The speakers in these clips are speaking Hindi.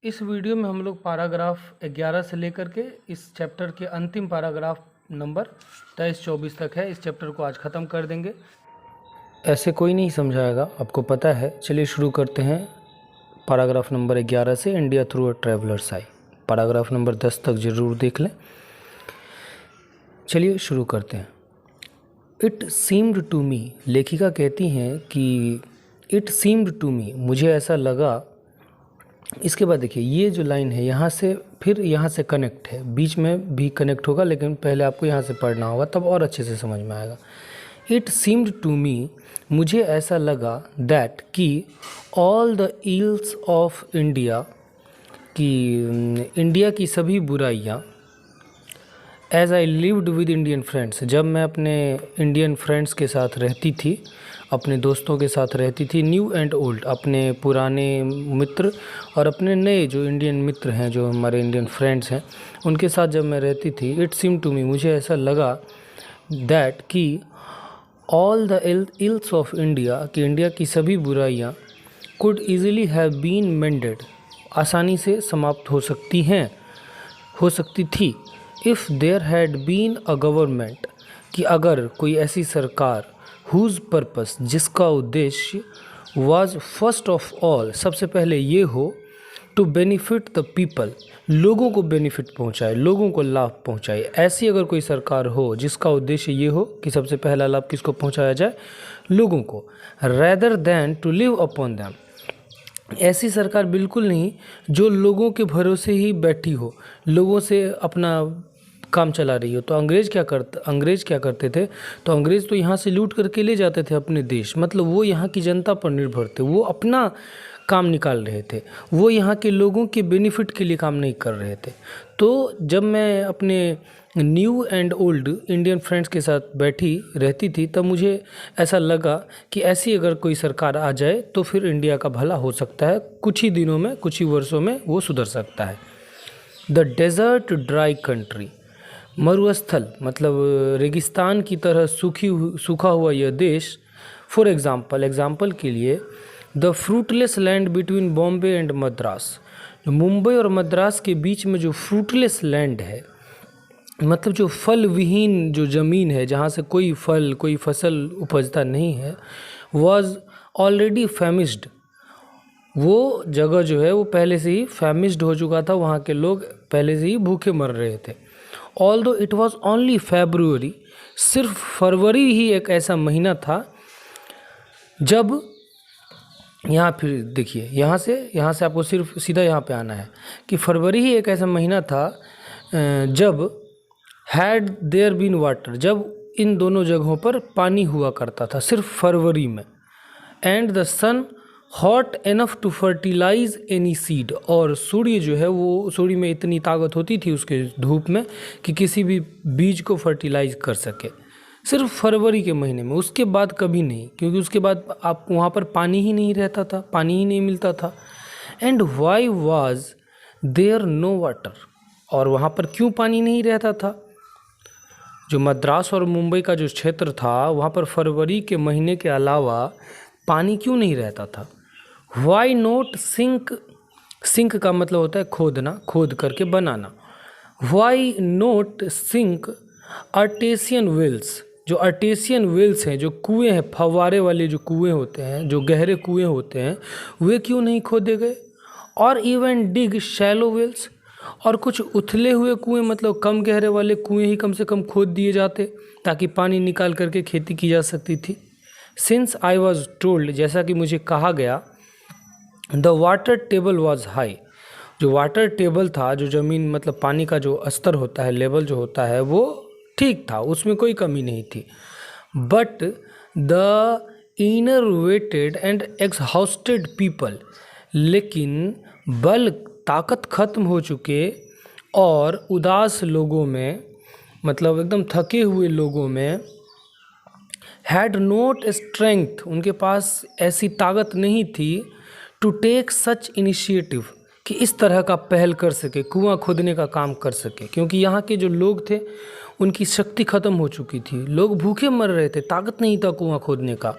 इस वीडियो में हम लोग पैराग्राफ 11 से लेकर के इस चैप्टर के अंतिम पैराग्राफ नंबर 23-24 तक है। इस चैप्टर को आज ख़त्म कर देंगे। ऐसे कोई नहीं समझाएगा, आपको पता है। चलिए शुरू करते हैं पैराग्राफ नंबर 11 से। India through a travellers I. Paragraph number 10 तक ज़रूर देख लें। चलिए शुरू करते हैं। इट सीम्ड टू मी, लेखिका कहती हैं कि इट सीम्ड टू मी, मुझे ऐसा लगा। इसके बाद देखिए ये जो लाइन है यहाँ से फिर यहाँ से कनेक्ट है, बीच में भी कनेक्ट होगा, लेकिन पहले आपको यहाँ से पढ़ना होगा तब और अच्छे से समझ में आएगा। इट सीम्ड टू मी, मुझे ऐसा लगा, दैट कि all the ills of India, कि इंडिया की सभी बुराइयाँ, as I lived with Indian friends, जब मैं अपने इंडियन फ्रेंड्स के साथ रहती थी, अपने दोस्तों के साथ रहती थी, न्यू एंड ओल्ड, अपने पुराने मित्र और अपने नए जो इंडियन मित्र हैं, जो हमारे इंडियन फ्रेंड्स हैं, उनके साथ जब मैं रहती थी। इट सीम टू मी, मुझे ऐसा लगा, दैट कि all the ills of India, कि इंडिया की सभी बुराइयाँ, could easily have been mended, आसानी से समाप्त हो सकती हैं, हो सकती थी, if there had been a government, कि अगर कोई ऐसी सरकार, हुज पर्पस, जिसका उद्देश्य, वाज फर्स्ट ऑफ ऑल, सबसे पहले ये हो, टू बेनिफिट द पीपल, लोगों को बेनिफिट पहुंचाए, लोगों को लाभ पहुंचाए। ऐसी अगर कोई सरकार हो जिसका उद्देश्य ये हो कि सबसे पहला लाभ किसको पहुंचाया जाए, लोगों को, rather than to live upon them, ऐसी सरकार बिल्कुल नहीं जो लोगों के भरोसे ही बैठी हो, लोगों से अपना काम चला रही हो। तो अंग्रेज़ क्या करते थे, तो अंग्रेज़ तो यहाँ से लूट करके ले जाते थे अपने देश, मतलब वो यहाँ की जनता पर निर्भर थे, वो अपना काम निकाल रहे थे, वो यहाँ के लोगों के बेनिफिट के लिए काम नहीं कर रहे थे। तो जब मैं अपने new and old Indian friends के साथ बैठी रहती थी, तब मुझे ऐसा लगा कि ऐसी अगर कोई सरकार आ जाए तो फिर इंडिया का भला हो सकता है, कुछ ही दिनों में, कुछ ही वर्षों में वो सुधर सकता है। द डेजर्ट ड्राई कंट्री, मरुस्थल मतलब रेगिस्तान की तरह सूखा हुआ यह देश। फॉर एग्ज़ाम्पल के लिए, the fruitless land between Bombay and Madras, Mumbai और मद्रास के बीच में जो फ्रूटलेस लैंड है, मतलब जो फल विहीन जो ज़मीन है, जहाँ से कोई फल कोई फसल उपजता नहीं है, वॉज ऑलरेडी फैमिस्ड, वो जगह जो है वो पहले से ही फैमिस्ड हो चुका था, वहाँ के लोग पहले से ही भूखे मर रहे थे। Although it was only February, सिर्फ फरवरी ही एक ऐसा महीना था जब, यहाँ फिर देखिए यहाँ से आपको सिर्फ सीधा यहाँ पे आना है कि फरवरी ही एक ऐसा महीना था जब हैड देयर बीन वाटर, जब इन दोनों जगहों पर पानी हुआ करता था, सिर्फ फरवरी में। And the sun hot enough to fertilise any seed, और सूर्य जो है वो, सूर्य में इतनी ताकत होती थी उसके धूप में कि किसी भी बीज को फर्टिलाइज कर सके, सिर्फ फरवरी के महीने में। उसके बाद कभी नहीं, क्योंकि उसके बाद आप वहाँ पर पानी ही नहीं रहता था, पानी ही नहीं मिलता था। And why was there no water, और वहाँ पर क्यों पानी नहीं रहता था? जो मद्रास और मुंबई का जो क्षेत्र था, वहाँ पर फरवरी के महीने के अलावा पानी क्यों नहीं रहता था? वाई नोट सिंक, सिंक का मतलब होता है खोदना, खोद करके बनाना। Why not sink artesian wells, जो आर्टेसियन वेल्स हैं, जो कुएं हैं, फव्वारे वाले जो कुएं होते हैं, जो गहरे कुएं होते हैं, वे क्यों नहीं खोदे गए? और इवन डिग शैलो वेल्स, और कुछ उथले हुए कुएं, मतलब कम गहरे वाले कुएं ही कम से कम खोद दिए जाते ताकि पानी निकाल करके खेती की जा सकती थी। सिंस आई वॉज टोल्ड, जैसा कि मुझे कहा गया, the water table was high, जो वाटर टेबल था, जो ज़मीन मतलब पानी का जो स्तर होता है, लेवल जो होता है, वो ठीक था, उसमें कोई कमी नहीं थी। But the inner weighted and exhausted people, लेकिन बल ताकत खत्म हो चुके और उदास लोगों में, मतलब एकदम थके हुए लोगों में, हैड नोट स्ट्रेंथ, उनके पास ऐसी ताकत नहीं थी, टू टेक सच इनिशिएटिव, कि इस तरह का पहल कर सके, कुआं खोदने का काम कर सके, क्योंकि यहाँ के जो लोग थे उनकी शक्ति ख़त्म हो चुकी थी, लोग भूखे मर रहे थे, ताकत नहीं था कुआं खोदने का।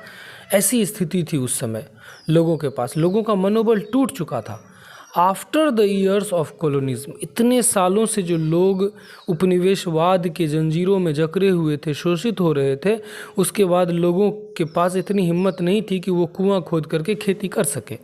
ऐसी स्थिति थी उस समय लोगों के पास, लोगों का मनोबल टूट चुका था। After the years of colonialism, इतने सालों से जो लोग उपनिवेशवाद के जंजीरों में जकड़े हुए थे, शोषित हो रहे थे, उसके बाद लोगों के पास इतनी हिम्मत नहीं थी कि वो कुआं खोद करके खेती कर सके।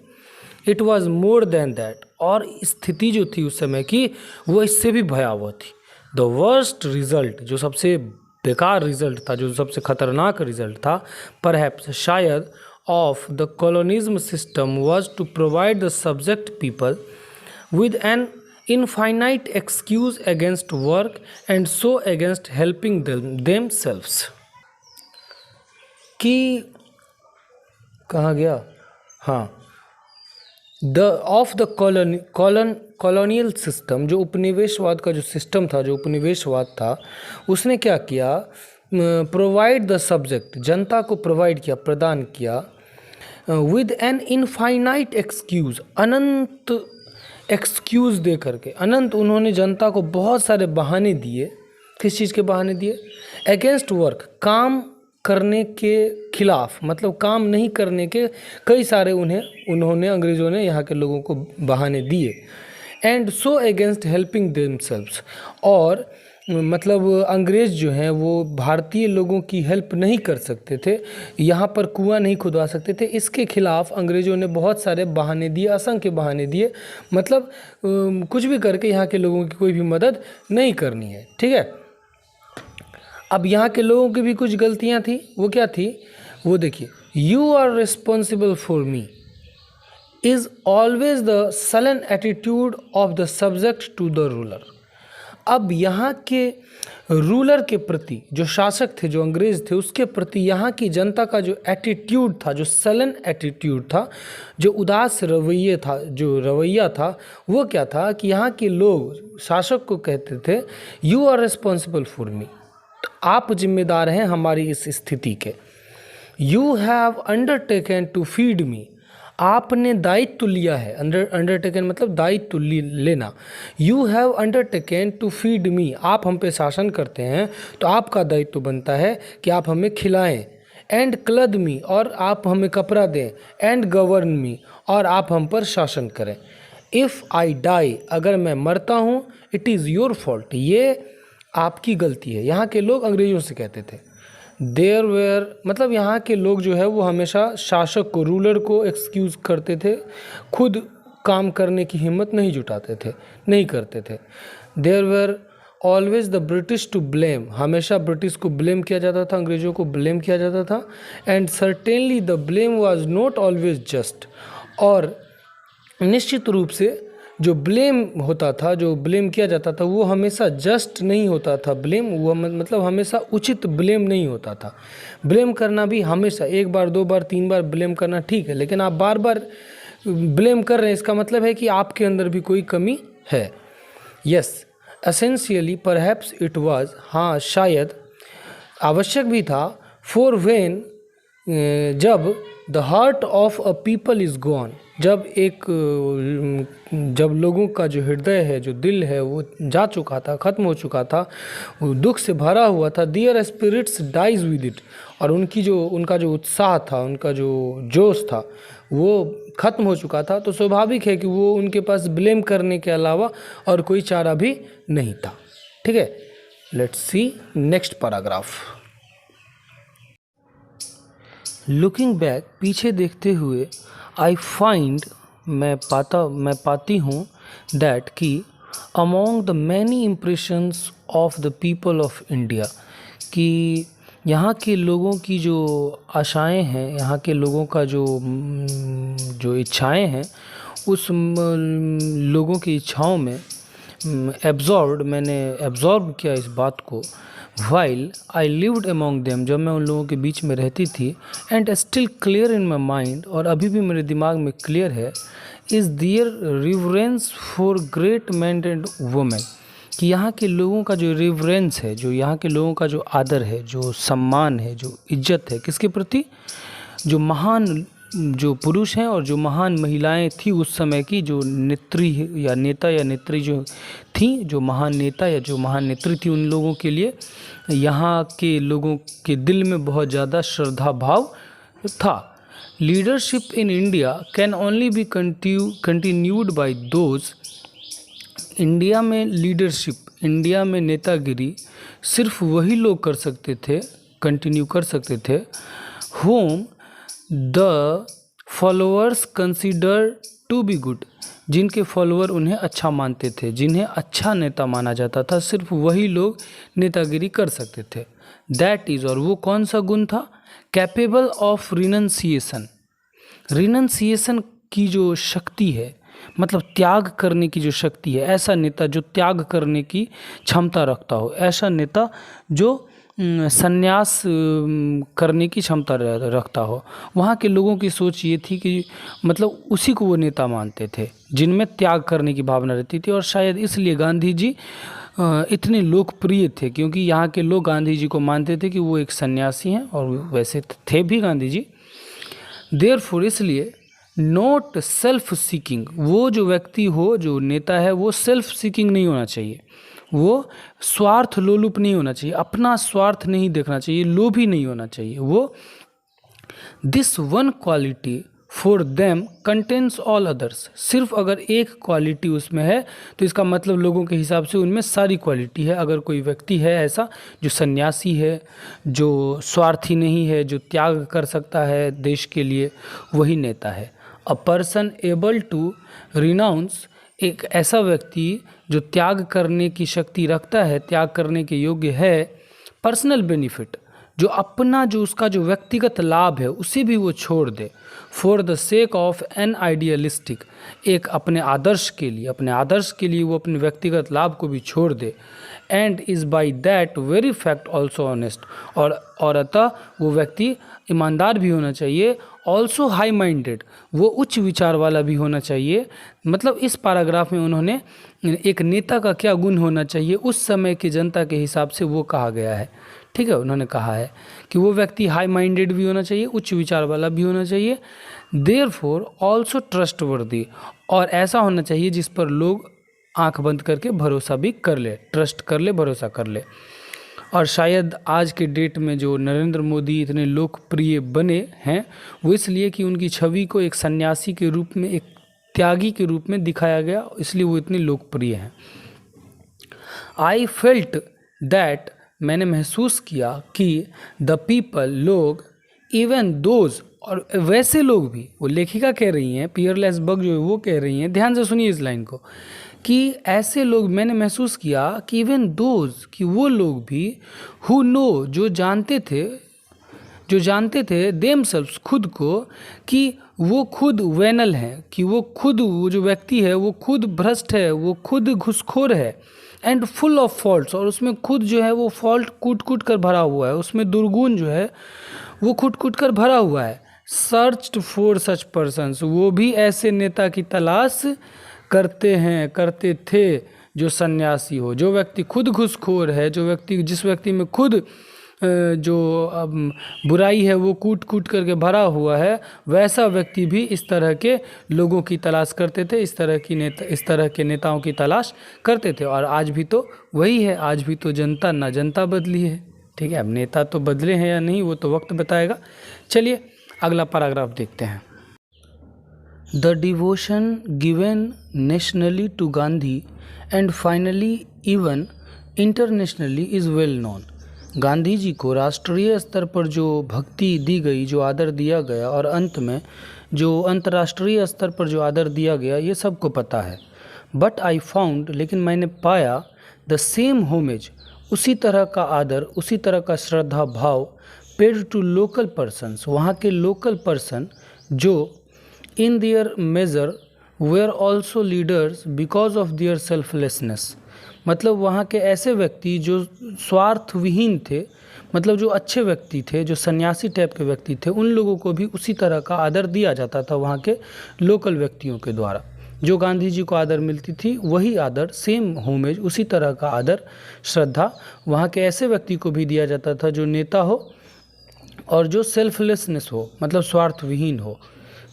It was more than that, और स्थिति जो थी उस समय की वो इससे भी भयावह थी। द वर्स्ट रिजल्ट, जो सबसे बेकार रिजल्ट था, जो सबसे खतरनाक रिजल्ट था, परहैप्स शायद, of the colonialism system was to provide the subject people with an infinite excuse against work and so against helping themselves. कि कहाँ गया, हाँ, ऑफ द कॉलोनियल सिस्टम, जो उपनिवेशवाद का जो सिस्टम था, जो उपनिवेशवाद था, उसने क्या किया, प्रोवाइड द सब्जेक्ट, जनता को प्रोवाइड किया, प्रदान किया, विद एन इनफाइनाइट एक्सक्यूज़, अनंत एक्सक्यूज़ दे करके, अनंत उन्होंने जनता को बहुत सारे बहाने दिए। किस चीज़ के बहाने दिए? अगेंस्ट वर्क, काम करने के खिलाफ, मतलब काम नहीं करने के कई सारे उन्होंने अंग्रेज़ों ने यहाँ के लोगों को बहाने दिए। And so against helping themselves, और मतलब अंग्रेज़ जो हैं वो भारतीय लोगों की हेल्प नहीं कर सकते थे, यहाँ पर कुआं नहीं खुदवा सकते थे, इसके खिलाफ अंग्रेज़ों ने बहुत सारे बहाने दिए, असंख्य बहाने दिए, मतलब कुछ भी करके यहाँ के लोगों की कोई भी मदद नहीं करनी है। ठीक है, अब यहाँ के लोगों की भी कुछ गलतियाँ थी। वो क्या थी, वो देखिए, you are responsible for me is always the sullen attitude of the subject to the ruler. अब यहाँ के रूलर के प्रति, जो शासक थे, जो अंग्रेज़ थे, उसके प्रति यहाँ की जनता का जो एटीट्यूड था, जो सलन एटीट्यूड था, जो उदास रवैया था, वो क्या था कि यहाँ के लोग शासक को कहते थे, you are responsible for me, तो आप जिम्मेदार हैं हमारी इस स्थिति के। You have undertaken to feed me, आपने दायित्व लिया है, अंडरटेकन मतलब दायित्व लेना। You have undertaken to feed me, आप हम पे शासन करते हैं तो आपका दायित्व बनता है कि आप हमें खिलाएं। एंड क्लद मी, और आप हमें कपड़ा दें। एंड गवर्न मी, और आप हम पर शासन करें। इफ़ आई डाई, अगर मैं मरता हूँ, इट इज़ योर फॉल्ट, ये आपकी गलती है। यहाँ के लोग अंग्रेज़ों से कहते थे। देयर वेयर, मतलब यहाँ के लोग जो है वो हमेशा शासक को, रूलर को एक्सक्यूज़ करते थे, खुद काम करने की हिम्मत नहीं जुटाते थे, नहीं करते थे। There were always the British to blame, हमेशा ब्रिटिश को ब्लेम किया जाता था, अंग्रेज़ों को ब्लेम किया जाता था। And certainly the blame was not always just, और निश्चित रूप से जो ब्लेम होता था, जो ब्लेम किया जाता था, वो हमेशा जस्ट नहीं होता था। ब्लेम वो मतलब हमेशा उचित ब्लेम नहीं होता था। ब्लेम करना भी हमेशा, एक बार, दो बार, तीन बार ब्लेम करना ठीक है, लेकिन आप बार बार ब्लेम कर रहे हैं, इसका मतलब है कि आपके अंदर भी कोई कमी है। Yes, essentially perhaps it was, हाँ शायद आवश्यक भी था, फॉर व्हेन, जब the heart of a people is gone, जब लोगों का जो हृदय है, जो दिल है, वो जा चुका था, ख़त्म हो चुका था, वो दुख से भरा हुआ था। Their spirits dies with it, और उनका जो उत्साह था, उनका जो जोश था, वो ख़त्म हो चुका था। तो स्वाभाविक है कि वो, उनके पास ब्लेम करने के अलावा और कोई चारा भी नहीं था। ठीक है, let's see next paragraph. Looking back, पीछे देखते हुए, आई फाइंड, मैं पाती हूँ, दैट कि among the many impressions of the people of India, कि यहाँ के लोगों की जो आशाएं हैं, यहाँ के लोगों का जो इच्छाएं हैं, उस लोगों की इच्छाओं में मैंने एब्जॉर्ब किया इस बात को। While I lived among them, जब मैं उन लोगों के बीच में रहती थी। And still clear in my mind, और अभी भी मेरे दिमाग में क्लियर है, is there reverence for great man and women, कि यहाँ के लोगों का जो रिवरेंस है, जो यहाँ के लोगों का जो आदर है, जो सम्मान है, जो इज्जत है, किसके प्रति? जो महान जो पुरुष हैं और जो महान महिलाएं थी उस समय की, जो नेत्री या नेता या नेत्री जो थी, जो महान नेता या जो महान नेत्री थी, उन लोगों के लिए यहाँ के लोगों के दिल में बहुत ज़्यादा श्रद्धा भाव था। Leadership in India can only be continued by those. India में लीडरशिप, इंडिया में नेतागिरी सिर्फ वही लोग कर सकते थे, कंटिन्यू कर सकते थे, whom the followers consider to be good, जिनके फॉलोअर उन्हें अच्छा मानते थे, जिन्हें अच्छा नेता माना जाता था, सिर्फ वही लोग नेतागिरी कर सकते थे। दैट इज़, और वो कौन सा गुण था? Capable of renunciation. रिनंसिएशन की जो शक्ति है, मतलब त्याग करने की जो शक्ति है, ऐसा नेता जो त्याग करने की क्षमता रखता हो, ऐसा नेता जो संन्यास करने की क्षमता रखता हो। वहाँ के लोगों की सोच ये थी कि मतलब उसी को वो नेता मानते थे जिनमें त्याग करने की भावना रहती थी। और शायद इसलिए गांधी जी इतने लोकप्रिय थे, क्योंकि यहाँ के लोग गांधी जी को मानते थे कि वो एक सन्यासी हैं, और वैसे थे भी गांधी जी। देयरफॉर, इसलिए नॉट सेल्फ सीकिंग, वो जो व्यक्ति हो, जो नेता है, वो सेल्फ सीकिंग नहीं होना चाहिए, वो स्वार्थ लोलुप नहीं होना चाहिए, अपना स्वार्थ नहीं देखना चाहिए, लोभी नहीं होना चाहिए। वो this one quality for them contains all others. सिर्फ अगर एक क्वालिटी उसमें है तो इसका मतलब लोगों के हिसाब से उनमें सारी क्वालिटी है। अगर कोई व्यक्ति है ऐसा जो सन्यासी है, जो स्वार्थी नहीं है, जो त्याग कर सकता है देश के लिए, वही नेता है। A person able to renounce, एक ऐसा व्यक्ति जो त्याग करने की शक्ति रखता है, त्याग करने के योग्य है। पर्सनल बेनिफिट, जो अपना जो उसका जो व्यक्तिगत लाभ है उसे भी वो छोड़ दे। For the sake of an idealistic, एक अपने आदर्श के लिए, अपने आदर्श के लिए वो अपने व्यक्तिगत लाभ को भी छोड़ दे। And is by that very fact also honest, और अतः वो व्यक्ति ईमानदार भी होना चाहिए। ऑल्सो हाई माइंडेड, वो उच्च विचार वाला भी होना चाहिए। मतलब इस पैराग्राफ में उन्होंने एक नेता का क्या गुण होना चाहिए उस समय की जनता के हिसाब से वो कहा गया है। ठीक है, उन्होंने कहा है कि वो व्यक्ति हाई माइंडेड भी होना चाहिए, उच्च विचार वाला भी होना चाहिए। देयरफॉर ऑल्सो ट्रस्टवर्दी, और ऐसा होना चाहिए जिस पर लोग आंख बंद करके भरोसा भी कर ले, ट्रस्ट कर ले, भरोसा कर ले। और शायद आज के डेट में जो नरेंद्र मोदी इतने लोकप्रिय बने हैं, वो इसलिए कि उनकी छवि को एक सन्यासी के रूप में, एक त्यागी के रूप में दिखाया गया, इसलिए वो इतने लोकप्रिय हैं। आई फेल्ट दैट, मैंने महसूस किया कि द पीपल, लोग, इवन दोज, और वैसे लोग भी, वो लेखिका कह रही हैं, पियरलेस बग जो है वो कह रही हैं, ध्यान से सुनिए इस लाइन को, कि ऐसे लोग, मैंने महसूस किया कि इवन दोज, कि वो लोग भी, हु नो, जो जानते थे देमसेल्व्स, खुद को, कि वो खुद वेनल हैं, कि वो खुद, वो जो व्यक्ति है वो खुद भ्रष्ट है, वो खुद घुसखोर है। एंड फुल ऑफ फॉल्ट्स, और उसमें खुद जो है वो फॉल्ट कूट कूट कर भरा हुआ है, उसमें दुर्गुण जो है वो कूट कूट कर भरा हुआ है। सर्च्ड फॉर सच पर्सन्स, वो भी ऐसे नेता की तलाश करते थे जो सन्यासी हो, जो व्यक्ति खुद घुसखोर है, जो व्यक्ति, जिस व्यक्ति में खुद जो बुराई है वो कूट कूट करके भरा हुआ है, वैसा व्यक्ति भी इस तरह के लोगों की तलाश करते थे, इस तरह के नेताओं की तलाश करते थे। और आज भी तो वही है, आज भी तो जनता बदली है। ठीक है, अब नेता तो बदले हैं या नहीं वो तो वक्त बताएगा। चलिए अगला पैराग्राफ देखते हैं। The devotion given nationally to Gandhi and finally even internationally is well known. Gandhi ji को राष्ट्रीय स्तर पर जो भक्ति दी गई, जो आदर दिया गया, और अंत में जो अंतर्राष्ट्रीय स्तर पर जो आदर दिया गया, ये सबको पता है। बट आई फाउंड, लेकिन मैंने पाया, द सेम होमेज, उसी तरह का आदर, उसी तरह का श्रद्धा भाव, पेड टू लोकल पर्सन्स, वहाँ के लोकल पर्सन जो in their major were also leaders because of their selflessness, मतलब वहाँ के ऐसे व्यक्ति जो स्वार्थ विहीन थे, मतलब जो अच्छे व्यक्ति थे, जो सन्यासी टाइप के व्यक्ति थे, उन लोगों को भी उसी तरह का आदर दिया जाता था वहाँ के लोकल व्यक्तियों के द्वारा। जो गांधी जी को आदर मिलती थी वही आदर, सेम होमेज, उसी तरह का आदर श्रद्धा वहाँ के ऐसे व्यक्ति को भी दिया जाता था जो नेता हो और जो सेल्फलेसनेस हो, मतलब स्वार्थ विहीन हो।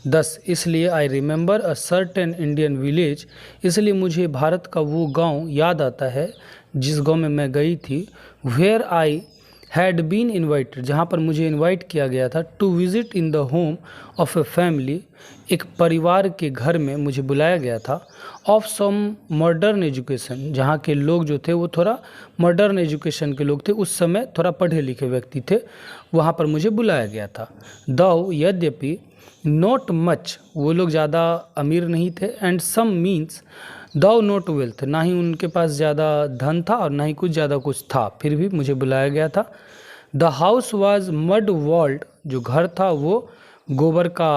10 इसलिए I remember a certain Indian village, इसलिए मुझे भारत का वो गांव याद आता है जिस गांव में मैं गई थी। Where I had been invited, जहाँ पर मुझे इन्वाइट किया गया था, to visit in the home of a family, एक परिवार के घर में मुझे बुलाया गया था, ऑफ सम मॉडर्न एजुकेशन, जहाँ के लोग जो थे वो थोड़ा मॉडर्न एजुकेशन के लोग थे, उस समय थोड़ा पढ़े लिखे व्यक्ति थे, वहाँ पर मुझे बुलाया गया था। दो यद्यपि, नॉट मच, वो लोग ज़्यादा अमीर नहीं थे, एंड सम मीन्स दो नॉट वेल्थ, ना ही उनके पास ज़्यादा धन था और ना ही कुछ ज़्यादा कुछ था, फिर भी मुझे बुलाया गया था। The house was mud walled, जो घर था वो गोबर का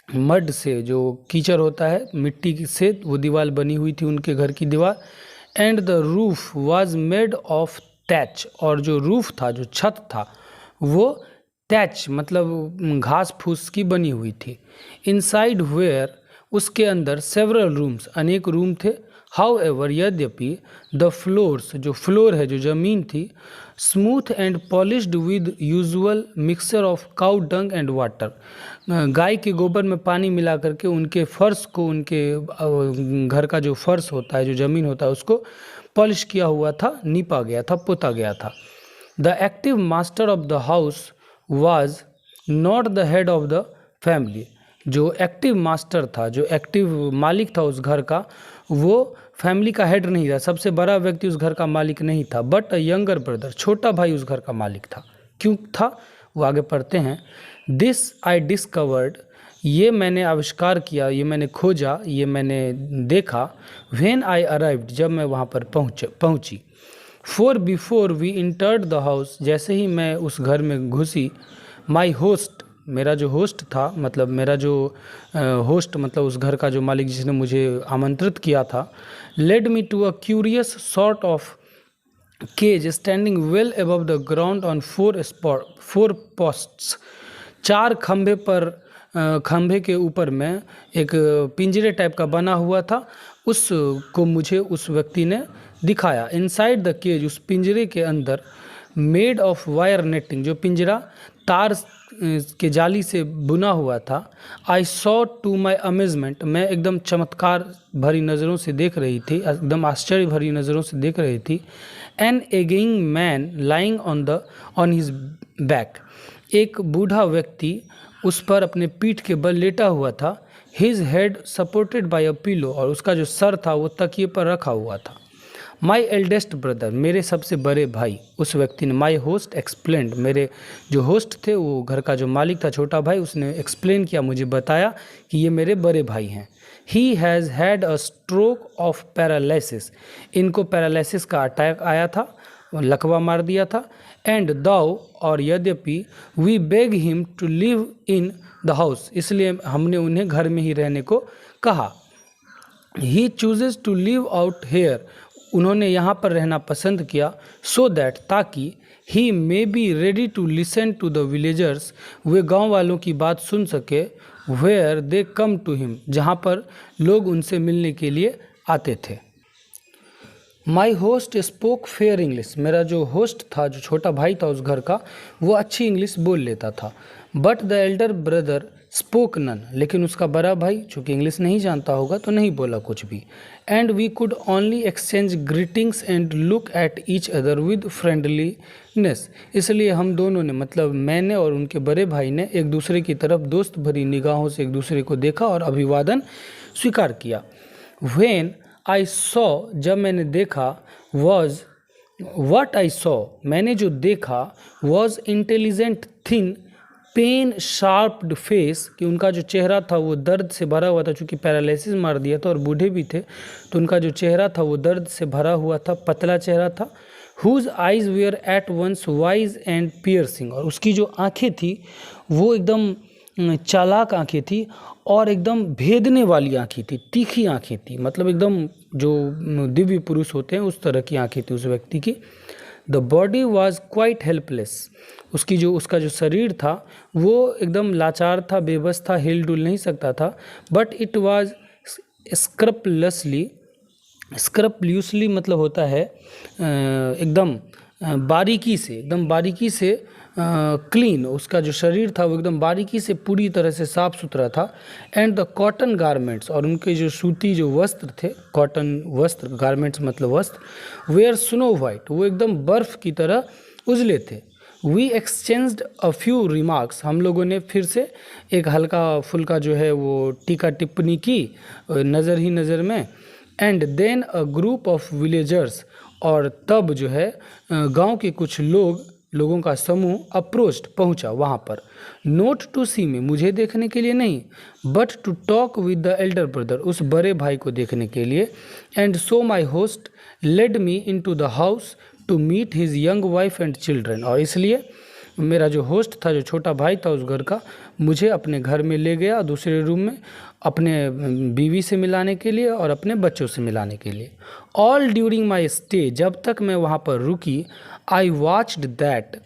मड से, जो कीचड़ होता है मिट्टी से वो दीवार बनी हुई थी उनके घर की दीवार। And the roof was made of thatch, और जो रूफ था, जो छत था, वो टैच मतलब घास फूस की बनी हुई थी। इनसाइड वेयर, उसके अंदर सेवरल रूम्स, अनेक रूम थे। हाउ एवर, यद्यपि, द फ्लोर्स, जो फ्लोर है, जो ज़मीन थी, smooth and polished with usual mixture of cow dung and water, गाय के गोबर में पानी मिला करके उनके फर्श को, उनके घर का जो फर्श होता है, जो ज़मीन होता है, उसको पॉलिश किया हुआ था, नीपा गया था, पोता गया था। The active master of the house was not the head of the family, जो एक्टिव मास्टर था, जो एक्टिव मालिक था उस घर का, वो फैमिली का हेड नहीं था, सबसे बड़ा व्यक्ति उस घर का मालिक नहीं था, बट अ यंगर ब्रदर, छोटा भाई उस घर का मालिक था। क्यों था, वो आगे पढ़ते हैं। दिस आई डिस्कवर्ड, ये मैंने आविष्कार किया, ये मैंने खोजा, ये मैंने देखा। व्हेन आई अराइव्ड, जब मैं वहाँ पर पहुँची। For before we entered the house, जैसे ही मैं उस घर में घुसी, माई होस्ट, मेरा जो होस्ट था, मतलब मेरा जो होस्ट मतलब उस घर का जो मालिक जिसने मुझे आमंत्रित किया था, led me to a curious sort of cage standing well above the ground on four posts, चार खंभे पर, खंभे के ऊपर में एक पिंजरे टाइप का बना हुआ था, उसको मुझे उस व्यक्ति ने दिखाया। इनसाइड द केज, उस पिंजरे के अंदर, मेड ऑफ वायर नेटिंग, जो पिंजरा तार के जाली से बुना हुआ था। I saw to my amazement, मैं एकदम चमत्कार भरी नज़रों से देख रही थी, एकदम आश्चर्य भरी नज़रों से देख रही थी। An ageing man lying on his back, एक बूढ़ा व्यक्ति उस पर अपने पीठ के बल लेटा हुआ था। His head supported by a pillow, और उसका जो सर था वो तकिए पर रखा हुआ था। माई एल्डेस्ट ब्रदर, मेरे सबसे बड़े भाई, उस व्यक्ति ने, माई होस्ट एक्सप्लेन्ड, मेरे जो होस्ट थे, वो घर का जो मालिक था, छोटा भाई, उसने एक्सप्लेन किया, मुझे बताया कि ये मेरे बड़े भाई हैं। He has had a stroke of paralysis, इनको पैरालिसिस का अटैक आया था, लकवा मार दिया था। एंड दाउ, और यद्यपि, we beg him to live in the house, इसलिए हमने उन्हें घर में ही रहने को कहा। He chooses to live out here, उन्होंने यहाँ पर रहना पसंद किया। सो दैट, ताकि, he may be ready to listen to the villagers, वे गांव वालों की बात सुन सके। Where they come to him, जहाँ पर लोग उनसे मिलने के लिए आते थे। My host spoke fair English, मेरा जो होस्ट था, जो छोटा भाई था उस घर का, वो अच्छी इंग्लिश बोल लेता था। But the elder brother spoke none, लेकिन उसका बड़ा भाई चूँकि इंग्लिश नहीं जानता होगा तो नहीं बोला कुछ भी। And we could only exchange greetings and look at each other with friendliness, इसलिए हम दोनों ने, मतलब मैंने और उनके बड़े भाई ने, एक दूसरे की तरफ दोस्त भरी निगाहों से एक दूसरे को देखा और अभिवादन स्वीकार किया। व्हेन आई सॉ, जब मैंने देखा, वॉज व्हाट आई सॉ, मैंने जो देखा, was intelligent thin pen sharped face, कि उनका जो चेहरा था वो दर्द से भरा हुआ था, चूँकि पैरालिसिस मार दिया था और बूढ़े भी थे, तो उनका जो चेहरा था वो दर्द से भरा हुआ था, पतला चेहरा था। Whose eyes were at once wise and piercing, और उसकी जो आँखें थी वो एकदम चालाक आँखें थी और एकदम भेदने वाली आँखें थी, तीखी आँखें थी, मतलब एकदम जो दिव्य पुरुष होते हैं उस तरह की आँखें थी उस व्यक्ति की। The body was quite helpless, उसका जो शरीर था वो एकदम लाचार था, बेबस था, हिल डुल नहीं सकता था। बट इट वॉज स्क्रपल्यूसली मतलब होता है एकदम बारीकी से क्लीन, उसका जो शरीर था वो एकदम बारीकी से पूरी तरह से साफ़ सुथरा था। एंड द कॉटन गारमेंट्स, और उनके जो सूती जो वस्त्र थे, कॉटन वस्त्र, गारमेंट्स मतलब वस्त्र, वेयर स्नो वाइट, वो एकदम बर्फ़ की तरह उजले थे। We exchanged a few remarks, हम लोगों ने फिर से एक हल्का फुल्का जो है वो टीका टिप्पणी की नज़र ही नज़र में। And then a group of villagers, और तब जो है गांव के कुछ लोगों का समूह अप्रोच्ड, पहुंचा वहां पर। नोट टू सी मी, मुझे देखने के लिए नहीं, but to talk with the elder brother, उस बड़े भाई को देखने के लिए। And so my host led me into the house to meet his young wife and children, और इसलिए मेरा जो होस्ट था, जो छोटा भाई था उस घर का, मुझे अपने घर में ले गया दूसरे रूम में अपने बीवी से मिलाने के लिए और अपने बच्चों से मिलाने के लिए। ऑल ड्यूरिंग माई स्टे, जब तक मैं वहाँ पर रुकी, आई वॉच्ड दैट,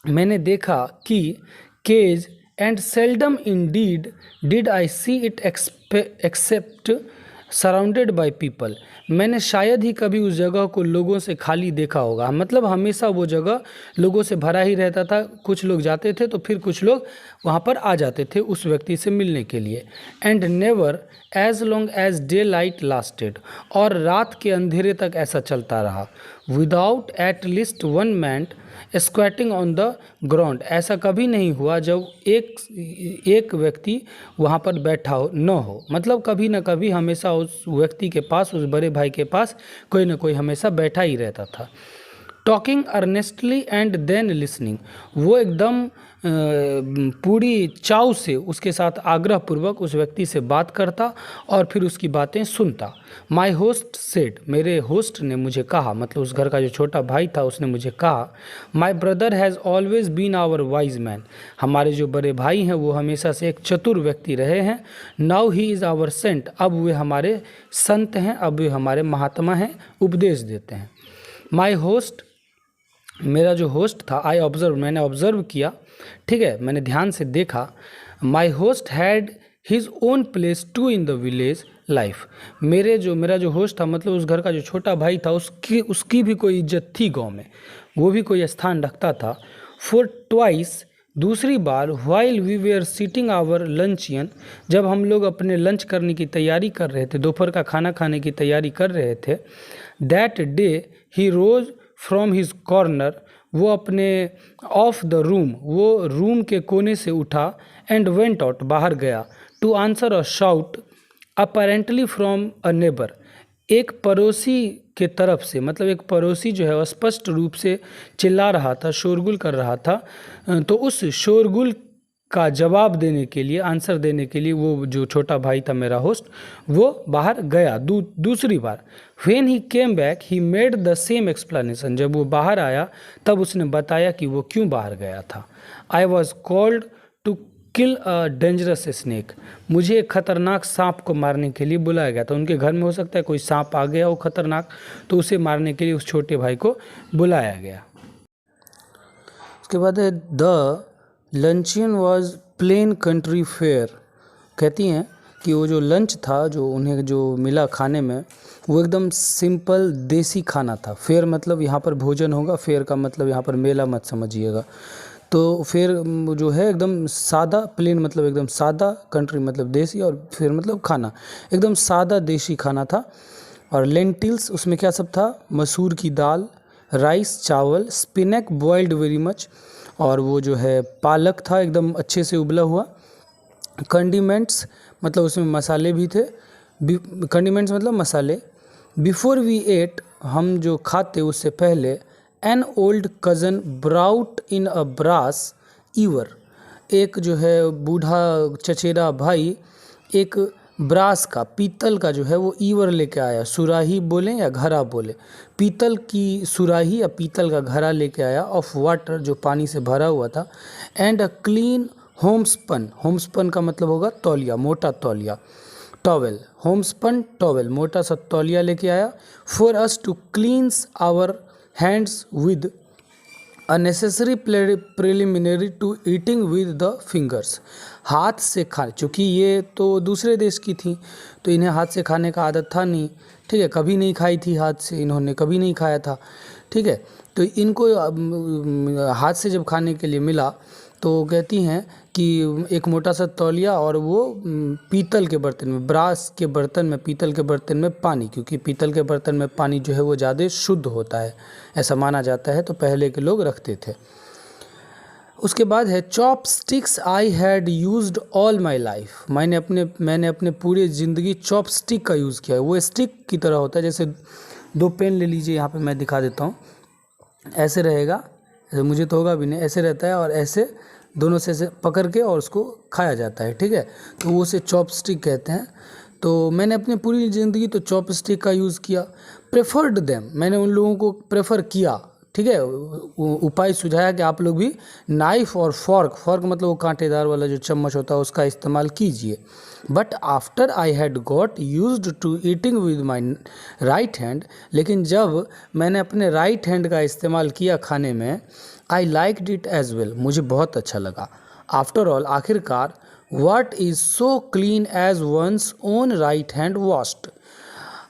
मैंने देखा कि cage and seldom indeed did I see it except surrounded by people, मैंने शायद ही कभी उस जगह को लोगों से खाली देखा होगा। मतलब हमेशा वो जगह लोगों से भरा ही रहता था, कुछ लोग जाते थे तो फिर कुछ लोग वहाँ पर आ जाते थे उस व्यक्ति से मिलने के लिए। And never as long as daylight lasted, और रात के अंधेरे तक ऐसा चलता रहा। Without at least one man squatting on the ground, ऐसा कभी नहीं हुआ जब एक व्यक्ति वहाँ पर बैठा हो न हो। मतलब कभी न कभी हमेशा उस व्यक्ति के पास, उस बड़े भाई के पास कोई ना कोई हमेशा बैठा ही रहता था। Talking earnestly and then listening, वो एकदम पूरी चाव से उसके साथ आग्रहपूर्वक उस व्यक्ति से बात करता और फिर उसकी बातें सुनता। माई होस्ट सेड, मेरे होस्ट ने मुझे कहा, मतलब उस घर का जो छोटा भाई था उसने मुझे कहा, my brother has always been our wise man, हमारे जो बड़े भाई हैं वो हमेशा से एक चतुर व्यक्ति रहे हैं। Now he is our saint, अब वे हमारे संत हैं, अब वे हमारे महात्मा हैं, उपदेश देते हैं। माई होस्ट, मेरा जो होस्ट था, आई ऑब्जर्व, मैंने ऑब्जर्व किया, ठीक है, मैंने ध्यान से देखा। My host had his own place to in the village life, मेरा जो होस्ट था, मतलब उस घर का जो छोटा भाई था, उसकी भी कोई इज्जत थी गांव में, वो भी कोई स्थान रखता था। फॉर ट्वाइस, दूसरी बार, while we were sitting our luncheon, जब हम लोग अपने लंच करने की तैयारी कर रहे थे, दोपहर का खाना खाने की तैयारी कर रहे थे, that day he rose from his corner, वो अपने ऑफ द रूम, वो रूम के कोने से उठा, एंड वेंट आउट, बाहर गया, to answer a shout apparently from a neighbour, एक पड़ोसी के तरफ से, मतलब एक पड़ोसी जो है स्पष्ट रूप से चिल्ला रहा था, शोरगुल कर रहा था, तो उस शोरगुल का जवाब देने के लिए, आंसर देने के लिए वो जो छोटा भाई था मेरा होस्ट, वो बाहर गया दूसरी बार। When he came back he made the same explanation, जब वो बाहर आया तब उसने बताया कि वो क्यों बाहर गया था। I was called to kill a dangerous snake, मुझे एक खतरनाक सांप को मारने के लिए बुलाया गया था। उनके घर में हो सकता है कोई सांप आ गया हो खतरनाक, तो उसे मारने के लिए उस छोटे भाई को बुलाया गया। उसके बाद है the luncheon was plain country fare, कहती हैं कि वो जो लंच था, जो उन्हें जो मिला खाने में, वो एकदम सिंपल देसी खाना था। फेयर मतलब यहाँ पर भोजन होगा, फेयर का मतलब यहाँ पर मेला मत समझिएगा। तो फेयर जो है एकदम सादा, प्लेन मतलब एकदम सादा, कंट्री मतलब देसी, और फेयर मतलब खाना, एकदम सादा देसी खाना था। और लेंटिल्स, उसमें क्या सब था, मसूर की दाल, राइस चावल, स्पिनक बॉइल्ड वेरी मच, और वो जो है पालक था एकदम अच्छे से उबला हुआ। कंडीमेंट्स मतलब उसमें मसाले भी थे, कंडीमेंट्स मतलब मसाले। बिफोर वी एट, हम जो खाते उससे पहले, an old cousin brought in a brass ewer, एक जो है बूढ़ा चचेरा भाई एक ब्रास का, पीतल का जो है वो ईवर लेके आया, सुराही बोले या घड़ा बोले, पीतल की सुराही या पीतल का घड़ा लेके आया, ऑफ वाटर, जो पानी से भरा हुआ था। एंड अ क्लीन होमस्पन, होमस्पन का मतलब होगा तौलिया, मोटा तौलिया, टॉवेल, होमस्पन टॉवेल, मोटा सा तौलिया लेके आया। For us to cleanse our hands with a necessary preliminary to eating with the fingers, हाथ से खा, चूँकि ये तो दूसरे देश की थी तो इन्हें हाथ से खाने का आदत था नहीं, ठीक है, कभी नहीं खाई थी हाथ से, इन्होंने कभी नहीं खाया था, ठीक है। तो इनको हाथ से जब खाने के लिए मिला तो कहती हैं कि एक मोटा सा तौलिया और वो पीतल के बर्तन में, ब्रास के बर्तन में, पीतल के बर्तन में पानी, क्योंकि पीतल के बर्तन में पानी जो है वो ज़्यादा शुद्ध होता है, ऐसा माना जाता है, तो पहले के लोग रखते थे। उसके बाद है chopsticks I had used all my life. मैंने अपने पूरे ज़िंदगी चॉपस्टिक का यूज़ किया है। वो स्टिक की तरह होता है, जैसे दो पेन ले लीजिए, यहाँ पे मैं दिखा देता हूँ, ऐसे रहेगा, मुझे तो होगा भी नहीं, ऐसे रहता है और ऐसे दोनों से ऐसे पकड़ के और उसको खाया जाता है, ठीक है, तो वो उसे चॉपस्टिक कहते हैं। तो मैंने अपनी पूरी ज़िंदगी तो चॉपस्टिक का यूज़ किया। प्रेफर्ड देम, मैंने उन लोगों को प्रेफर किया, ठीक है, उपाय सुझाया कि आप लोग भी नाइफ और फॉर्क मतलब वो कांटेदार वाला जो चम्मच होता है उसका इस्तेमाल कीजिए। But after I had got used to eating with my right hand, लेकिन जब मैंने अपने राइट हैंड का इस्तेमाल किया खाने में, I liked it as well, मुझे बहुत अच्छा लगा। आफ्टर ऑल, आखिरकार, what is so clean as one's own right hand washed,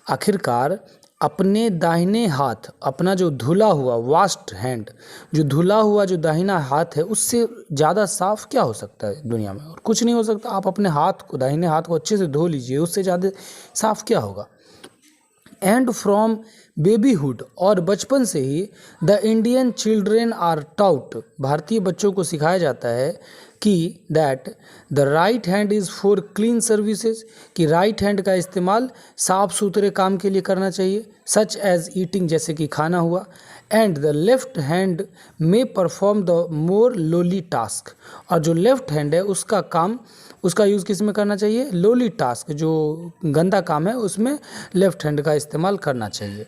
आखिरकार अपने दाहिने हाथ, अपना जो धुला हुआ वॉश्ड हैंड, जो धुला हुआ जो दाहिना हाथ है, उससे ज़्यादा साफ क्या हो सकता है दुनिया में, और कुछ नहीं हो सकता। आप अपने हाथ को, दाहिने हाथ को अच्छे से धो लीजिए, उससे ज़्यादा साफ क्या होगा। एंड फ्रॉम बेबीहुड, और बचपन से ही, the Indian children are taught, भारतीय बच्चों को सिखाया जाता है कि that the right hand is for clean services, कि राइट हैंड का इस्तेमाल साफ सुथरे काम के लिए करना चाहिए, सच एज ईटिंग, जैसे कि खाना हुआ, एंड द लेफ्ट हैंड में perform the more lolly task, और जो लेफ्ट हैंड है उसका काम, उसका यूज़ किस में करना चाहिए, लोली टास्क, जो गंदा काम है उसमें लेफ्ट हैंड का इस्तेमाल करना चाहिए।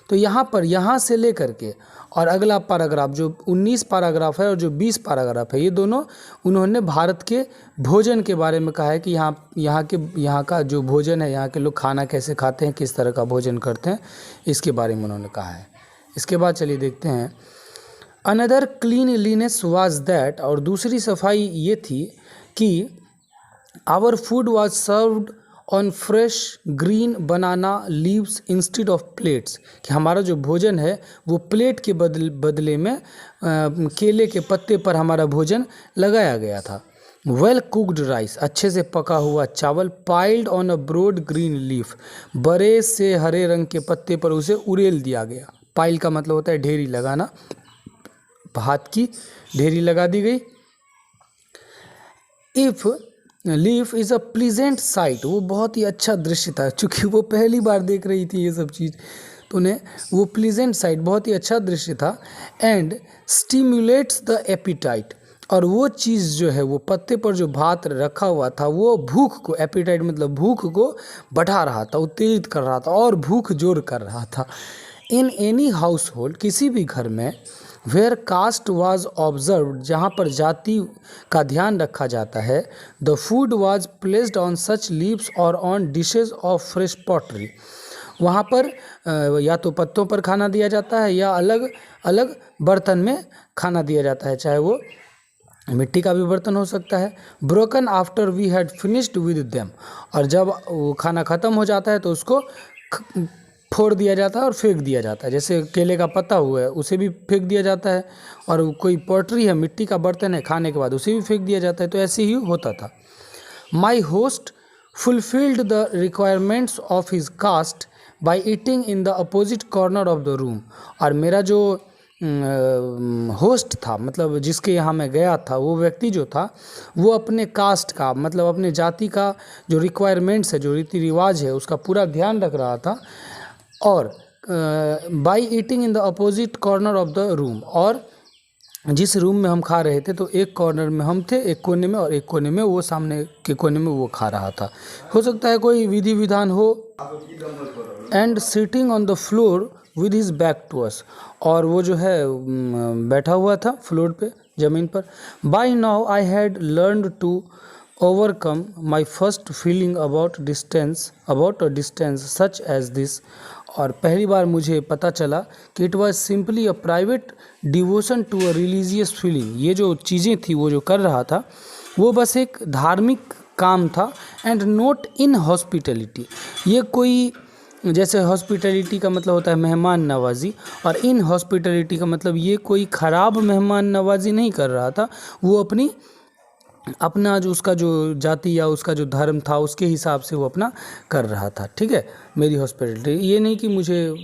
तो यहाँ पर, यहाँ से लेकर के और अगला पैराग्राफ जो 19 पैराग्राफ है और जो 20 पैराग्राफ है, ये दोनों उन्होंने भारत के भोजन के बारे में कहा है कि यहाँ का जो भोजन है, यहाँ के लोग खाना कैसे खाते हैं, किस तरह का भोजन करते हैं, इसके बारे में उन्होंने कहा है। इसके बाद चलिए देखते हैं, अनदर क्लीनलीनेस वाज दैट, और दूसरी सफाई ये थी कि our food was served on fresh green banana leaves instead of plates, कि हमारा जो भोजन है वो प्लेट के बदले में केले के पत्ते पर हमारा भोजन लगाया गया था। वेल कुक्ड राइस, अच्छे से पका हुआ चावल, piled on a broad green leaf, बड़े से हरे रंग के पत्ते पर उसे उड़ेल दिया गया। पाइल का मतलब होता है ढेरी लगाना, भात की ढेरी लगा दी गई। If leaf is a pleasant site, वो बहुत ही अच्छा दृश्य था, चूँकि वो पहली बार देख रही थी ये सब चीज़, तो उन्हें वो प्लीजेंट साइट, बहुत ही अच्छा दृश्य था। एंड स्टिमुलेट्स द एपिटाइट, और वो चीज़ जो है, वो पत्ते पर जो भात रखा हुआ था, वो भूख को, एपिटाइट मतलब भूख को बढ़ा रहा था, उत्तेजित कर रहा था और भूख जोर कर रहा था। इन एनी हाउस होल्ड, किसी भी घर में, वेयर कास्ट वाज ऑब्जर्व्ड, जहाँ पर जाति का ध्यान रखा जाता है, the food was placed on such leaves और on dishes of fresh pottery, वहाँ पर या तो पत्तों पर खाना दिया जाता है या अलग अलग बर्तन में खाना दिया जाता है, चाहे वो मिट्टी का भी बर्तन हो सकता है। Broken after we had finished with them, और जब वो खाना ख़त्म हो जाता है तो उसको फोड़ दिया जाता है और फेंक दिया जाता है, जैसे केले का पत्ता हुआ है उसे भी फेंक दिया जाता है, और कोई पॉटरी है, मिट्टी का बर्तन है, खाने के बाद उसे भी फेंक दिया जाता है, तो ऐसे ही होता था। My host fulfilled the requirements of his caste by eating in the opposite corner of the room, और मेरा जो होस्ट था, मतलब जिसके यहाँ मैं गया था, वो व्यक्ति जो था, वो अपने कास्ट का, मतलब अपने जाति का जो रिक्वायरमेंट्स है, जो रीति रिवाज है, उसका पूरा ध्यान रख रहा था। और by eating in the opposite corner of the room, और जिस रूम में हम खा रहे थे तो एक कॉर्नर में हम थे, एक कोने में, और एक कोने में वो सामने के कोने में वो खा रहा था। हो सकता है कोई विधि विधान हो। And sitting on the floor with his back to us, और वो जो है बैठा हुआ था फ्लोर पे, ज़मीन पर। By now I had learned to overcome my first feeling about a distance such as this, और पहली बार मुझे पता चला कि it was simply a private devotion to a religious feeling, ये जो चीज़ें थी, वो जो कर रहा था, वो बस एक धार्मिक काम था। एंड नॉट इन हॉस्पिटलिटी, ये कोई, जैसे हॉस्पिटलिटी का मतलब होता है मेहमान नवाजी, और इन हॉस्पिटलिटी का मतलब ये कोई ख़राब मेहमान नवाजी नहीं कर रहा था, वो अपनी अपना जो उसका जो जाति या उसका जो धर्म था उसके हिसाब से वो अपना कर रहा था, ठीक है। मेरी हॉस्पिटलिटी ये नहीं कि मुझे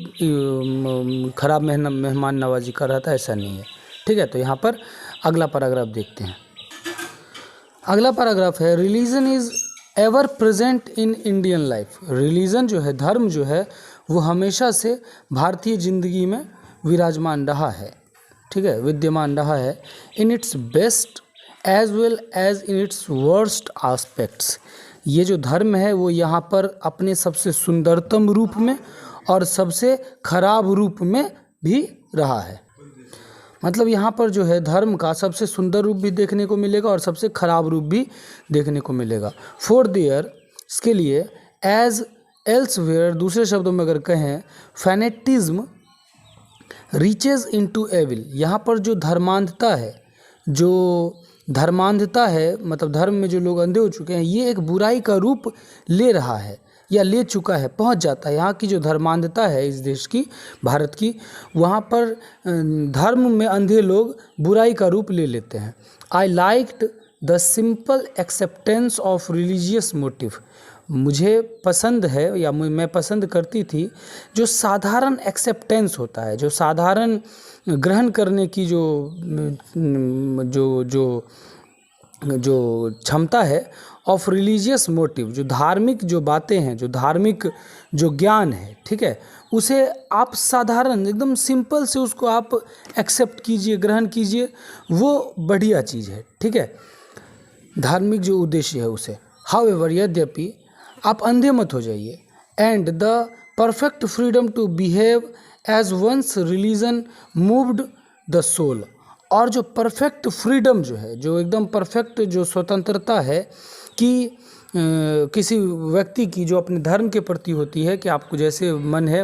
ख़राब मेहमान नवाजी कर रहा था, ऐसा नहीं है, ठीक है। तो यहाँ पर अगला पैराग्राफ देखते हैं। अगला पैराग्राफ है religion is ever present in Indian life. Religion जो है, धर्म जो है, वो हमेशा से भारतीय ज़िंदगी में विराजमान रहा है, ठीक है, विद्यमान रहा है। In its best as well as in its worst aspects. ये जो धर्म है वो यहाँ पर अपने सबसे सुंदरतम रूप में और सबसे खराब रूप में भी रहा है। मतलब यहाँ पर जो है धर्म का सबसे सुंदर रूप भी देखने को मिलेगा और सबसे खराब रूप भी देखने को मिलेगा। फॉर देयर, इसके लिए, एज एल्सवेयर, दूसरे शब्दों में अगर कहें, फैनेटिज्म रीचेज इनटू एविल। यहाँ पर जो धर्मांधता है, मतलब धर्म में जो लोग अंधे हो चुके हैं, ये एक बुराई का रूप ले रहा है या ले चुका है, पहुंच जाता है। यहाँ की जो धर्मांधता है इस देश की, भारत की, वहाँ पर धर्म में अंधे लोग बुराई का रूप ले लेते हैं। I liked the simple acceptance of religious motive. मुझे पसंद है या मैं पसंद करती थी जो साधारण एक्सेप्टेंस होता है, जो साधारण ग्रहण करने की जो क्षमता है, ऑफ रिलीजियस मोटिव, जो धार्मिक जो बातें हैं, जो धार्मिक जो ज्ञान है, ठीक है, उसे आप साधारण एकदम सिंपल से उसको आप एक्सेप्ट कीजिए, ग्रहण कीजिए, वो बढ़िया चीज़ है, ठीक है, धार्मिक जो उद्देश्य है उसे। हाउएवर, यद्यपि आप अंधे मत हो जाइए। And the perfect freedom to behave as one's religion moved the soul. और जो परफेक्ट फ्रीडम जो है, जो एकदम परफेक्ट जो स्वतंत्रता है कि किसी व्यक्ति की जो अपने धर्म के प्रति होती है कि आपको जैसे मन है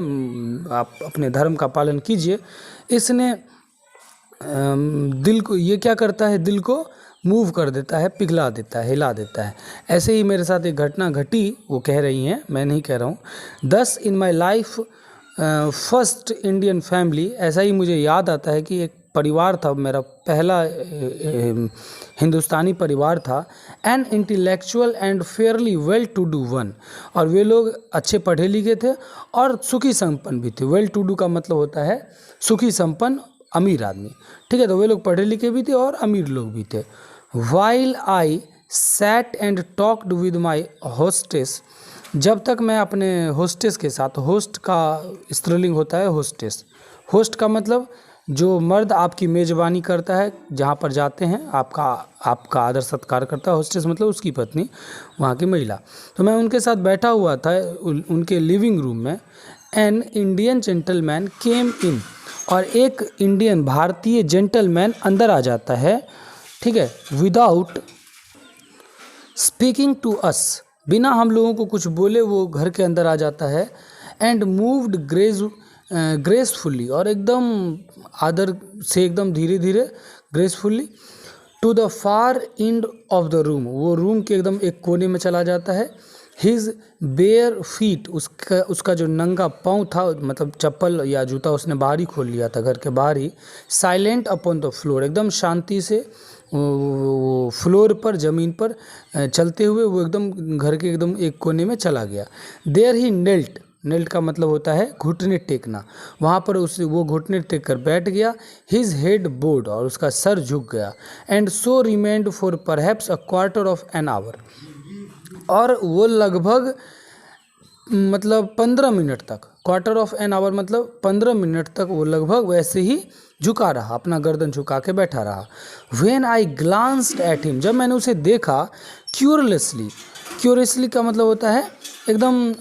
आप अपने धर्म का पालन कीजिए, इसने दिल को, ये क्या करता है, दिल को मूव कर देता है, पिघला देता है, हिला देता है। ऐसे ही मेरे साथ एक घटना घटी, वो कह रही हैं, मैं नहीं कह रहा हूँ। Thus in my life first Indian family, ऐसा ही मुझे याद आता है कि एक परिवार था, मेरा पहला हिंदुस्तानी परिवार था। An intellectual and fairly well to do one, और वे लोग अच्छे पढ़े लिखे थे और सुखी संपन्न भी थे। वेल टू डू का मतलब होता है सुखी संपन्न, अमीर आदमी, ठीक है। तो वे लोग पढ़े लिखे भी थे और अमीर लोग भी थे। While I sat and talked with my hostess, जब तक मैं अपने होस्टेस के साथ, होस्ट का स्त्रीलिंग होता है होस्टेस, होस्ट का मतलब जो मर्द आपकी मेज़बानी करता है, जहाँ पर जाते हैं आपका आदर सत्कार करता है, होस्टेस मतलब उसकी पत्नी, वहाँ की महिला। तो मैं उनके साथ बैठा हुआ था उनके लिविंग रूम में। एन इंडियन जेंटलमैन केम इन, और एक इंडियन, भारतीय जेंटलमैन अंदर आ जाता है, ठीक है, विदाउट स्पीकिंग टू अस, बिना हम लोगों को कुछ बोले वो घर के अंदर आ जाता है। एंड मूव्ड ग्रेसफुली, और एकदम आदर से, एकदम धीरे धीरे, gracefully, to the far end of the room, वो रूम के एकदम एक कोने में चला जाता है। हिज बेयर फीट, उसका जो नंगा पाँव था, मतलब चप्पल या जूता उसने बाहर ही खोल लिया था, घर के बाहर ही। साइलेंट अपॉन द फ्लोर, एकदम शांति से वो फ्लोर पर, ज़मीन पर चलते हुए वो एकदम घर के एकदम एक कोने में चला गया। देयर ही नेल्ट, नेल्ट का मतलब होता है घुटने टेकना, वहाँ पर वो घुटने टेक कर बैठ गया। हिज हेड बोर्ड, और उसका सर झुक गया। And so remained for perhaps a quarter of an hour, और वो लगभग मतलब 15 मिनट तक, क्वार्टर ऑफ एन आवर मतलब 15 मिनट तक वो लगभग वैसे ही झुका रहा, अपना गर्दन झुका के बैठा रहा। When I glanced at him, जब मैंने उसे देखा, क्यूरियसली, क्यूरियसली का मतलब होता है एकदम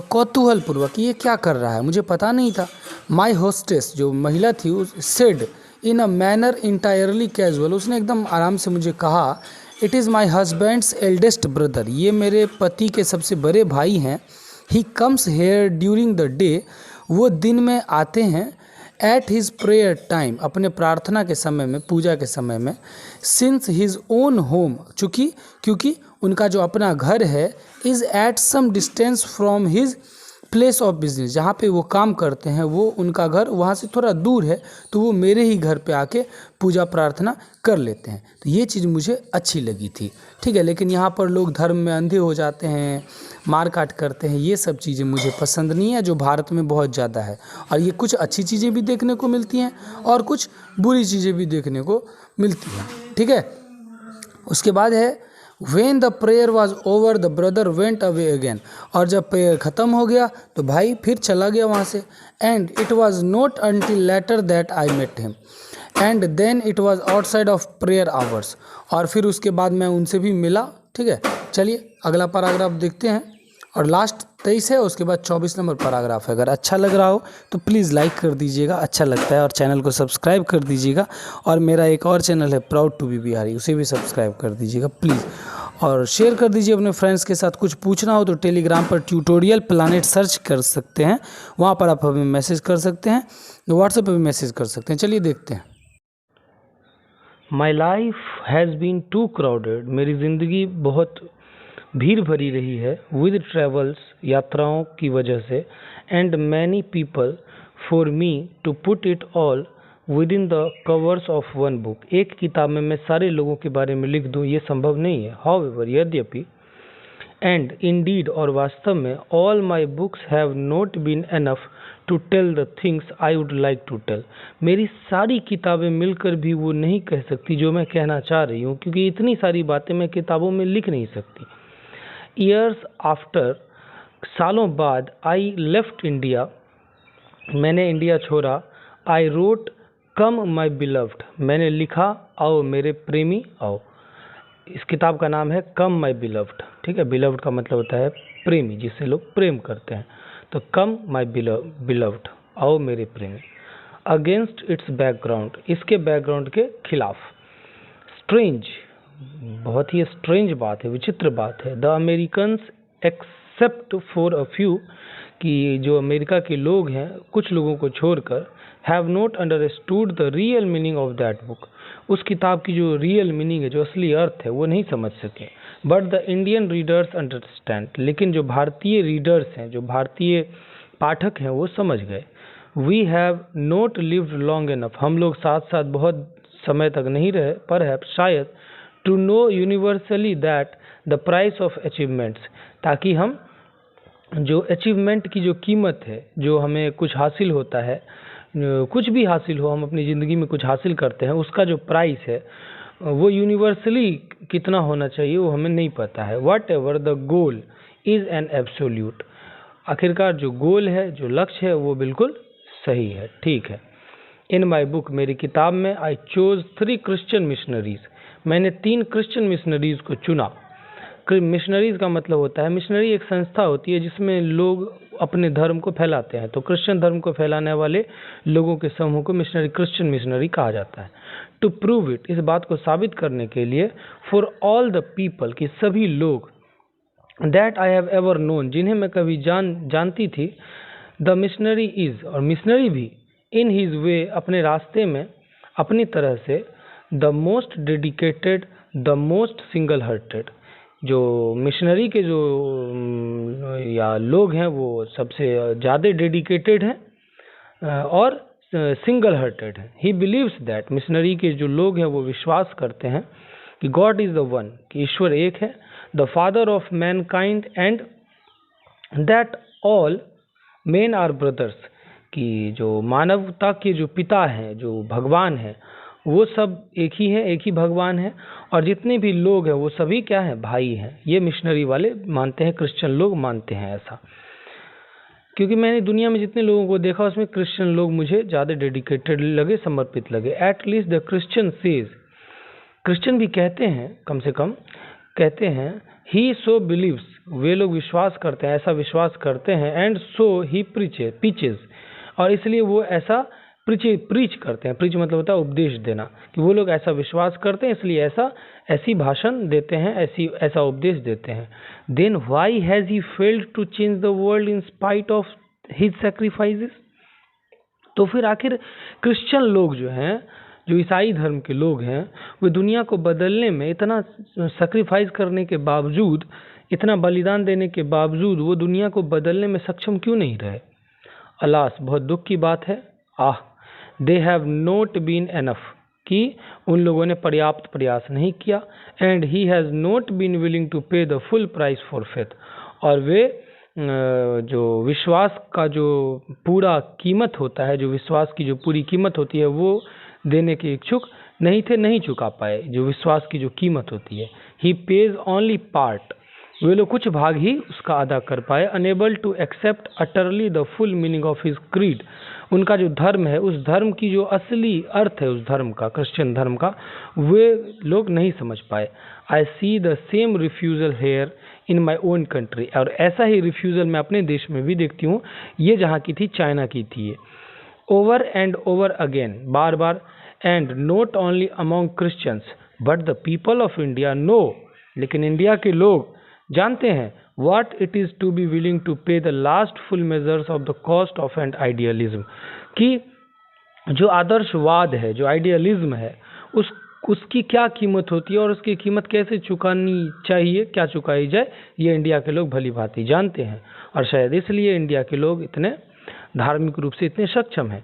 कौतूहल पूर्वक, ये क्या कर रहा है, मुझे पता नहीं था। माई होस्टेस, जो महिला थी, उस said in a manner entirely casual, उसने एकदम आराम से मुझे कहा, it is my husband's eldest brother, ये मेरे पति के सबसे बड़े भाई हैं। He comes here during the day, वो दिन में आते हैं। एट हिज प्रेयर टाइम, अपने प्रार्थना के समय में, पूजा के समय में। सिंस हिज ओन होम, क्योंकि उनका जो अपना घर है, is at some distance from his place of business, जहाँ पे वो काम करते हैं, वो उनका घर वहाँ से थोड़ा दूर है, तो वो मेरे ही घर पे आके पूजा प्रार्थना कर लेते हैं। तो ये चीज़ मुझे अच्छी लगी थी, ठीक है। लेकिन यहाँ पर लोग धर्म में अंधे हो जाते हैं, मार काट करते हैं, ये सब चीज़ें मुझे पसंद नहीं है, जो भारत में बहुत ज़्यादा है। और ये कुछ अच्छी चीज़ें भी देखने को मिलती हैं और कुछ बुरी चीज़ें भी देखने को मिलती हैं, ठीक है। उसके बाद है When the prayer was over, the brother went away again. और जब प्रेयर ख़त्म हो गया तो भाई फिर चला गया वहाँ से। And it was not until later that I met him. And then it was outside of prayer hours. और फिर उसके बाद मैं उनसे भी मिला, ठीक है। चलिए अगला पैराग्राफ देखते हैं, और लास्ट 23 है, उसके बाद 24 नंबर पैराग्राफ है। अगर अच्छा लग रहा हो तो प्लीज़ लाइक कर दीजिएगा, अच्छा लगता है, और चैनल को सब्सक्राइब कर दीजिएगा। और मेरा एक और चैनल है प्राउड टू बी बिहारी, उसे भी सब्सक्राइब कर दीजिएगा प्लीज़, और शेयर कर दीजिए अपने फ्रेंड्स के साथ। कुछ पूछना हो तो टेलीग्राम पर ट्यूटोरियल प्लानेट सर्च कर सकते हैं, वहाँ पर आप हमें मैसेज कर सकते हैं, व्हाट्सएप पर भी मैसेज कर सकते हैं। चलिए देखते हैं। My life has been too crowded, मेरी ज़िंदगी बहुत भीड़ भरी रही है, विद ट्रेवल्स, यात्राओं की वजह से, and many people for me to put it all within the covers of one book. एक किताब में मैं सारे लोगों के बारे में लिख दूँ, ये संभव नहीं है। हाउएवर, यद्यपि, एंड इंडीड, और वास्तव में, all my books have not been enough to tell the things I would like to tell. मेरी सारी किताबें मिलकर भी वो नहीं कह सकती जो मैं कहना चाह रही हूँ, क्योंकि इतनी सारी बातें मैं किताबों में लिख नहीं सकती। ईयर्स आफ्टर, सालों बाद, आई लेफ्ट इंडिया, मैंने इंडिया छोड़ा। I wrote come my beloved, मैंने लिखा आओ मेरे प्रेमी आओ। इस किताब का नाम है कम माई बिलव्ड, ठीक है। बिलव्ड का मतलब होता है प्रेमी, जिससे लोग प्रेम करते हैं। तो कम माई बिलव्ड, आओ मेरे प्रेमी। अगेंस्ट इट्स बैकग्राउंड, इसके बैकग्राउंड के खिलाफ। स्ट्रेंज, बहुत ही स्ट्रेंज बात है, विचित्र बात है। The Americans except for a few, कि जो अमेरिका के लोग हैं, कुछ लोगों को छोड़कर, have not understood the real meaning of that book, उस किताब की जो रियल मीनिंग है, जो असली अर्थ है, वो नहीं समझ सके। But the Indian readers understand, लेकिन जो भारतीय रीडर्स हैं, जो भारतीय पाठक हैं, वो समझ गए। We have not lived long enough, हम लोग साथ साथ बहुत समय तक नहीं रहे, पर है शायद, to know universally that the price of achievements, ताकि हम जो अचीवमेंट की जो कीमत है, जो हमें कुछ हासिल होता है, कुछ भी हासिल हो, हम अपनी ज़िंदगी में कुछ हासिल करते हैं, उसका जो प्राइस है वो यूनिवर्सली कितना होना चाहिए वो हमें नहीं पता है। What ever the goal is an absolute, आखिरकार जो गोल है, जो लक्ष्य है, वो बिल्कुल सही है, ठीक है। इन माई बुक, मेरी किताब में, आई चोज 3 क्रिश्चियन मिशनरीज, मैंने 3 क्रिश्चियन मिशनरीज को चुना। मिशनरीज का मतलब होता है, मिशनरी एक संस्था होती है जिसमें लोग अपने धर्म को फैलाते हैं, तो क्रिश्चियन धर्म को फैलाने वाले लोगों के समूह को मिशनरी, क्रिश्चियन मिशनरी कहा जाता है। टू प्रूव इट, इस बात को साबित करने के लिए, फॉर ऑल द पीपल, कि सभी लोग, that I have ever known, जिन्हें मैं कभी जानती थी, द मिशनरी इज, और मिशनरी भी, इन हिज वे, अपने रास्ते में, अपनी तरह से, the most dedicated, the most single hearted, जो मिशनरी के जो या लोग हैं वो सबसे ज़्यादा डेडिकेटेड हैं और सिंगल हार्टेड हैं। ही बिलीव्स दैट, मिशनरी के जो लोग हैं वो विश्वास करते हैं कि गॉड इज़ द वन, कि ईश्वर एक है, the father of mankind, and that all men are brothers, कि जो मानवता के जो पिता हैं, जो भगवान हैं, वो सब एक ही हैं, एक ही भगवान है, और जितने भी लोग हैं वो सभी क्या हैं, भाई हैं। ये मिशनरी वाले मानते हैं, क्रिश्चियन लोग मानते हैं ऐसा। क्योंकि मैंने दुनिया में जितने लोगों को देखा उसमें क्रिश्चियन लोग मुझे ज़्यादा डेडिकेटेड लगे, समर्पित लगे। At least the Christian says, Christian भी कहते हैं, कम से कम कहते हैं, ही सो बिलीव्स, वे लोग विश्वास करते हैं, ऐसा विश्वास करते हैं, एंड सो ही प्रीचेज, और इसलिए वो ऐसा प्रीच करते हैं। प्रीच मतलब होता है उपदेश देना, कि वो लोग ऐसा विश्वास करते हैं, इसलिए ऐसी भाषण देते हैं, ऐसा उपदेश देते हैं। Then why has he failed to change the world in spite of his sacrifices, तो फिर आखिर क्रिश्चियन लोग जो हैं, जो ईसाई धर्म के लोग हैं, वे दुनिया को बदलने में इतना सैक्रिफाइस करने के बावजूद, इतना बलिदान देने के बावजूद वो दुनिया को बदलने में सक्षम क्यों नहीं रहे? अलास, बहुत दुख की बात है। Ah, they have not been enough, कि उन लोगों ने पर्याप्त प्रयास नहीं किया। And he has not been willing to pay the full price for faith, और वे जो विश्वास का जो पूरा कीमत होता है, जो विश्वास की जो पूरी कीमत होती है, वो देने के इच्छुक नहीं थे, नहीं चुका पाए जो विश्वास की जो कीमत होती है। ही पेज ओनली पार्ट, वे लोग कुछ भाग ही उसका अदा कर पाए। Unable to accept utterly the full meaning of his creed, उनका जो धर्म है, उस धर्म की जो असली अर्थ है उस धर्म का, क्रिश्चियन धर्म का, वे लोग नहीं समझ पाए। I see the same refusal here in my own country, और ऐसा ही रिफ्यूज़ल मैं अपने देश में भी देखती हूँ। ये जहाँ की थी, चाइना की थी ये। ओवर एंड ओवर अगेन, बार बार। And not only among Christians but the people of India know, लेकिन इंडिया के लोग जानते हैं what it is to be willing to pay the last full measures of the cost of an idealism, कि जो आदर्शवाद है, जो आइडियलिज्म है, उसकी क्या कीमत होती है और उसकी कीमत कैसे चुकानी चाहिए, क्या चुकाई जाए, ये इंडिया के लोग भली भांति जानते हैं। और शायद इसलिए इंडिया के लोग इतने धार्मिक रूप से इतने सक्षम हैं।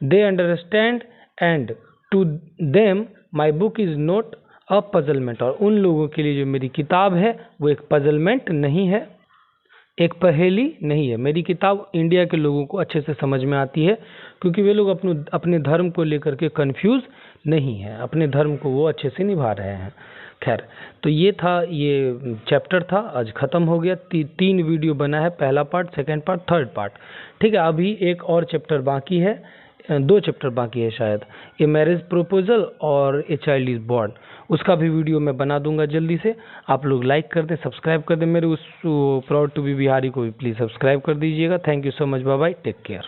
They understand and to them my book is not a puzzlement, और उन लोगों के लिए जो मेरी किताब है वो एक पजलमेंट नहीं है, एक पहेली नहीं है। मेरी किताब इंडिया के लोगों को अच्छे से समझ में आती है, क्योंकि वे लोग अपने धर्म को लेकर के कंफ्यूज नहीं है, अपने धर्म को वो अच्छे से निभा रहे हैं। खैर, तो ये था, ये चैप्टर था, आज ख़त्म हो गया। 3 वीडियो बना है, पहला part, second part, third part. ठीक है, अभी एक और चैप्टर बाकी है, 2 चैप्टर बाकी है शायद, ए मैरिज प्रपोजल और ए चाइल्ड इज़ बॉर्न। उसका भी वीडियो मैं बना दूंगा जल्दी से। आप लोग लाइक कर दें, सब्सक्राइब कर दें, मेरे उस प्राउड टू बी बिहारी को भी प्लीज़ सब्सक्राइब कर दीजिएगा। Thank you so much, bye bye, take care.